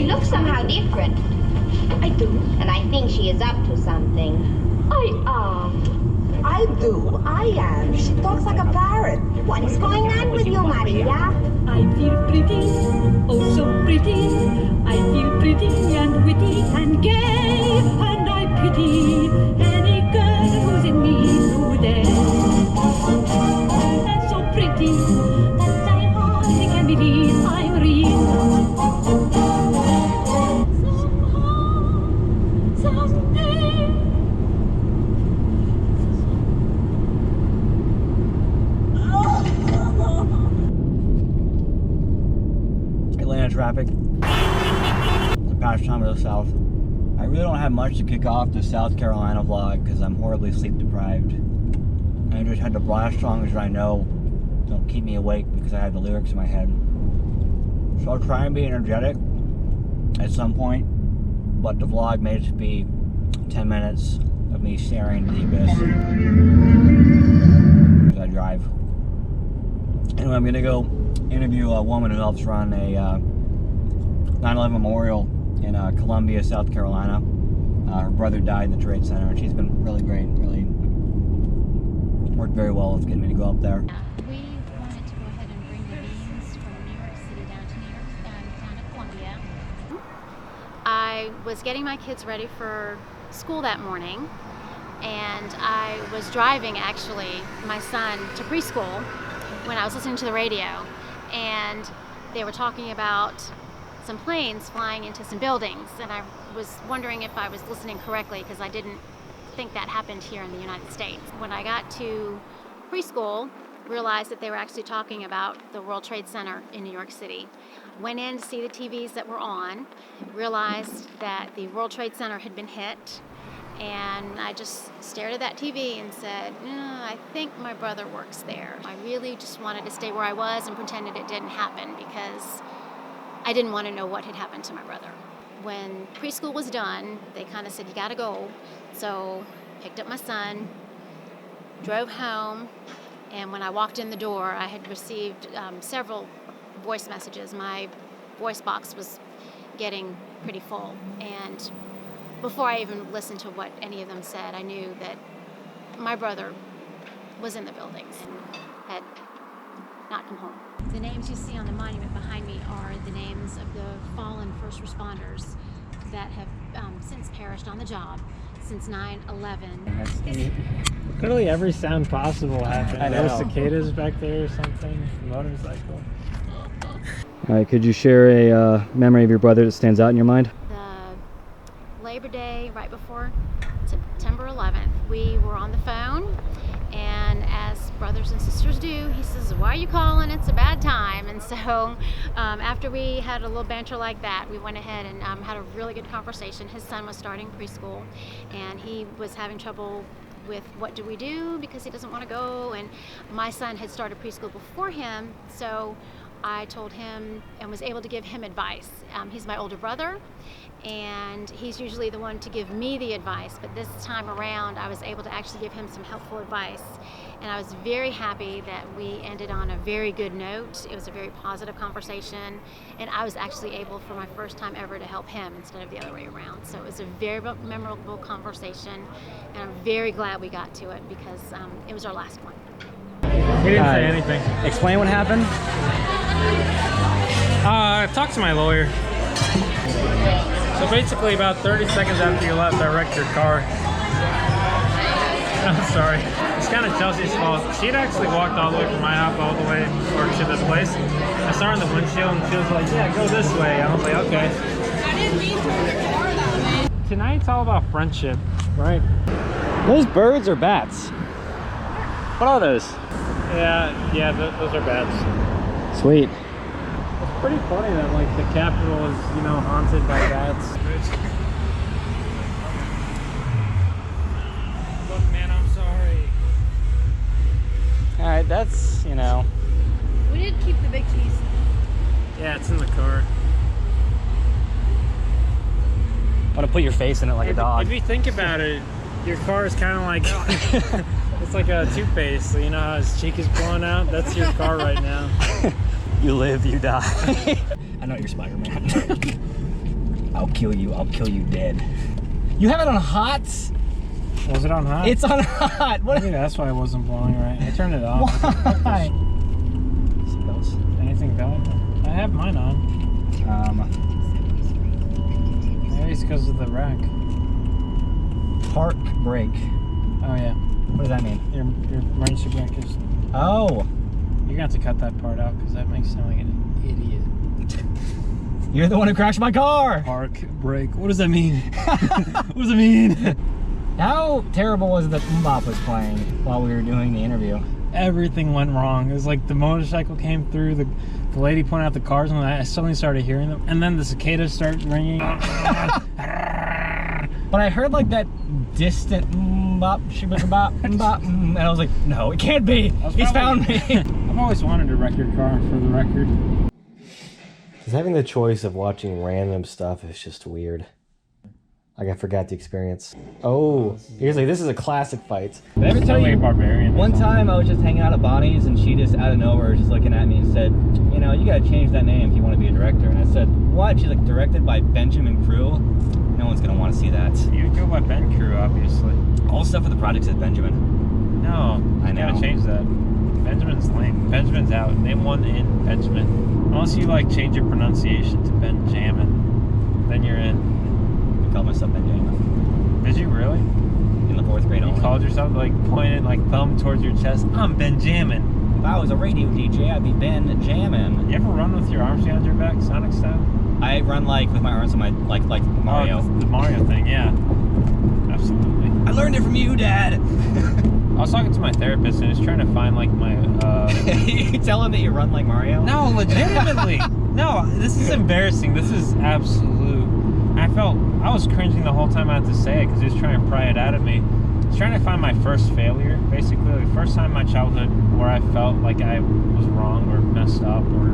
looks somehow different. I do. And I think she is up to something. I do. I am. She talks like a parrot. What is going on with you, Maria? I feel pretty, oh so pretty. I feel pretty and witty and gay, and I pity any girl who's in me today. And so pretty that I hardly can believe I'm real. Someday. Atlanta traffic. The pastime of the South. I really don't have much to kick off the South Carolina vlog because I'm horribly sleep deprived. I just had to blast songs that I know don't keep me awake because I have the lyrics in my head. So I'll try and be energetic at some point, but the vlog may just be 10 minutes of me staring into the abyss as I drive. Anyway, I'm gonna go interview a woman who helps run a 9/11 memorial in Columbia, South Carolina. Her brother died in the Trade Center, and she's been really great, really worked very well with getting me to go up there. We wanted to go ahead and bring the beans from New York City down to Columbia. I was getting my kids ready for school that morning, and I was driving actually my son to preschool when I was listening to the radio, and they were talking about some planes flying into some buildings, and I was wondering if I was listening correctly because I didn't think that happened here in the United States. When I got to preschool, realized that they were actually talking about the World Trade Center in New York City. Went in to see the TVs that were on, realized that the World Trade Center had been hit, and I just stared at that TV and said, I think my brother works there. I really just wanted to stay where I was and pretended it didn't happen because I didn't want to know what had happened to my brother. When preschool was done, they kind of said, you gotta go. So picked up my son, drove home, and when I walked in the door, I had received several voice messages. My voice box was getting pretty full, and before I even listened to what any of them said, I knew that my brother was in the buildings and had not come home. The names you see on the monument behind me are the names of the fallen first responders that have since perished on the job since 9/11. Literally every sound possible happened. I know. Those cicadas back there or something. Motorcycle. All right, could you share a memory of your brother that stands out in your mind? The Labor Day, right before September 11th, we were on the phone, and as brothers and sisters do, he says, why are you calling? It's a bad time. And so after we had a little banter like that, we went ahead and had a really good conversation. His son was starting preschool, and he was having trouble with what do we do because he doesn't want to go, and my son had started preschool before him, so I told him and was able to give him advice. He's my older brother, and he's usually the one to give me the advice, but this time around I was able to actually give him some helpful advice, and I was very happy that we ended on a very good note. It was a very positive conversation, and I was actually able for my first time ever to help him instead of the other way around. So it was a very memorable conversation, and I'm very glad we got to it because it was our last one. He didn't say anything. Explain what happened. I talked to my lawyer. So basically about 30 seconds after you left, I wrecked your car. I'm sorry. It's kind of Chelsea's fault. She'd actually walked all the way from my house all the way to this place. I saw her in the windshield and she was like, yeah, go this way. I was like, okay. I didn't mean to ignore that. Tonight's all about friendship, right? Those birds are bats. What are those? Yeah, those are bats. Sweet. It's pretty funny that like the Capitol is, haunted by bats. Look, man, I'm sorry. All right, that's, We did keep the big cheese. Yeah, it's in the car. Want to put your face in it like a dog. If you think about it, your car is kind of like it's like a toothpaste. So you know how his cheek is blowing out? That's your car right now. You live, you die. I know you're Spider-Man. I'll kill you dead. You have it on hot? Was it on hot? It's on hot. What? Maybe that's why it wasn't blowing right. I turned it off. Why? Seatbelts. Anything valuable? I have mine on. Maybe it's because of the rack. Park brake. Oh yeah. What does that mean? Your emergency brake is. Oh. You're gonna have to cut that part out because that makes you sound like an idiot. You're the one who crashed my car. Park brake. What does that mean? What does it mean? How terrible was it that Mbop was playing while we were doing the interview? Everything went wrong. It was like the motorcycle came through, the lady pointed out the cars, and I suddenly started hearing them. And then the cicadas started ringing. But I heard like that distant Mbop, Mbop, and I was like, no, it can't be. He's found me. I've always wanted a record car, for the record. Because having the choice of watching random stuff is just weird. Like I forgot the experience. Oh, here's like, this is a classic fight. Did I ever tell you, Barbarian. one time I was just hanging out at Bonnie's and she just out of nowhere was just looking at me and said, you know, you gotta change that name if you want to be a director. And I said, what? She's like, directed by Benjamin Crew? No one's gonna want to see that. You go by Ben Crew, obviously. All stuff for the project says Benjamin. No, I know. You gotta change that. Benjamin's lame. Benjamin's out. Name one in Benjamin. Unless you like change your pronunciation to Benjamin, then you're in. I called myself Benjamin. Did you really? In the 4th grade You only. called yourself, like, pointed, like, thumb towards your chest. I'm Benjamin. If I was a radio DJ, I'd be Ben Jammin. You ever run with your arms behind your back, Sonic style? I run like with my arms on my like Mario. Oh, the Mario thing, yeah. Absolutely. I learned it from you, Dad. I was talking to my therapist and he's trying to find like my You tell him that you run like Mario? No, legitimately. No, this is embarrassing. This is absolute. I was cringing the whole time I had to say it because he was trying to pry it out of me. He's trying to find my first failure, basically, the first time in my childhood where I felt like I was wrong or messed up or,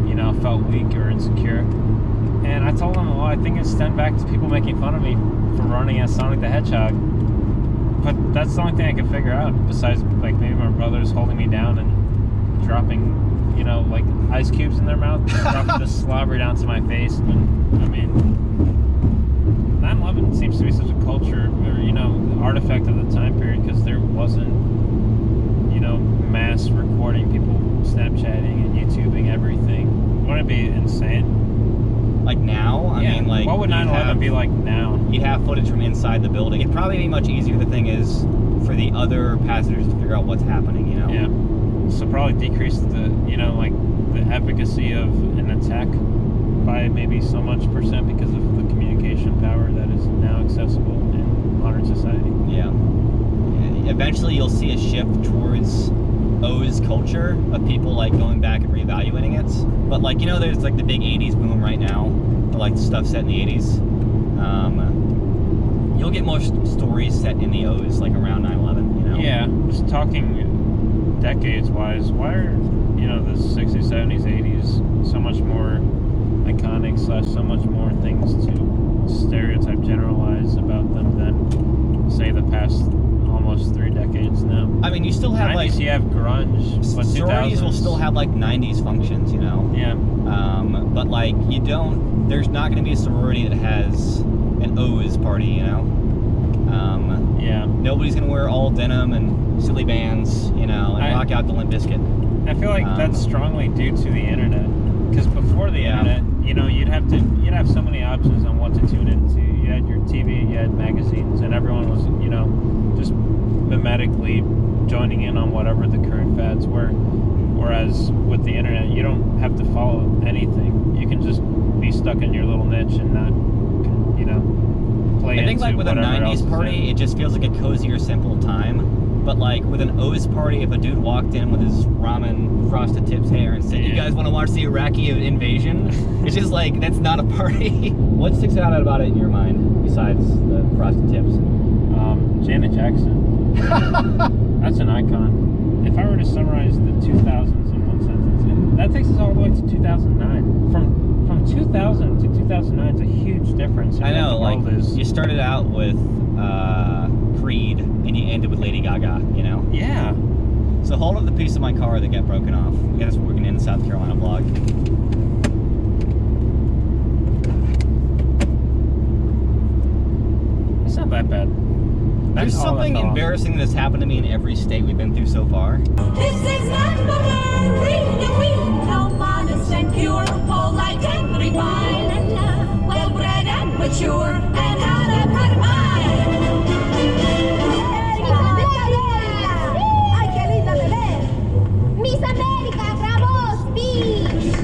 you know, felt weak or insecure. And I told him, well, I think it stemmed back to people making fun of me for running as Sonic the Hedgehog. But that's the only thing I could figure out, besides like maybe my brothers holding me down and dropping, you know, like ice cubes in their mouth, dropping the slobber down to my face. And, I mean, 9/11 seems to be such a culture, or, you know, artifact of the time period, because there wasn't, you know, mass recording, people Snapchatting and YouTubing everything. Wouldn't it be insane? Like now? I mean, like, what would 9/11 be like now? You'd have footage from inside the building. It'd probably be much easier. The thing is, for the other passengers to figure out what's happening, you know? Yeah. So probably decrease the, you know, like the efficacy of an attack by maybe so much percent because of the communication power that is now accessible in modern society. Yeah. Eventually you'll see a shift towards O's culture of people like going back and reevaluating it. But like, you know, there's like the big 80s boom right now, like stuff set in the 80s. You'll get more stories set in the O's like around 9/11, you know? Yeah, just talking decades wise, why are, you know, the 60s, 70s, 80s so much more iconic / so much more things to stereotype, generalize about them than say the past almost 3 decades now? I mean, you still have 90s, like, you have grunge, but stories 2000s will still have like 90s functions, you know? Yeah. But like, there's not going to be a sorority that has an O's party, you know? Yeah. Nobody's going to wear all denim and silly bands, you know, and rock out the Limp Bizkit. I feel like that's strongly due to the internet. Because before the internet, you know, you'd have so many options on what to tune into. You had your TV, you had magazines, and everyone was, you know, just mimetically joining in on whatever the current fads were. Whereas with the internet, you don't have to follow anything. You can just be stuck in your little niche and not, you know, play I think like with a 90s party, it just feels like a cozier, simple time. But like with an O's party, if a dude walked in with his ramen frosted tips hair and said, you guys want to watch the Iraqi invasion? It's just like, that's not a party. What sticks out about it in your mind besides the frosted tips? Janet Jackson. That's an icon. If I were to summarize the 2000s in one sentence, and that takes us all the way to 2009. From 2000 to 2009 is a huge difference. I know, like, you started out with Creed and you ended with Lady Gaga, you know? Yeah. So hold up the piece of my car that got broken off. Get us working in the South Carolina vlog. that bad. There's That's all that something fell off. embarrassing that's happened to me in every state we've been through so far. This is not the worry that we no modest and pure.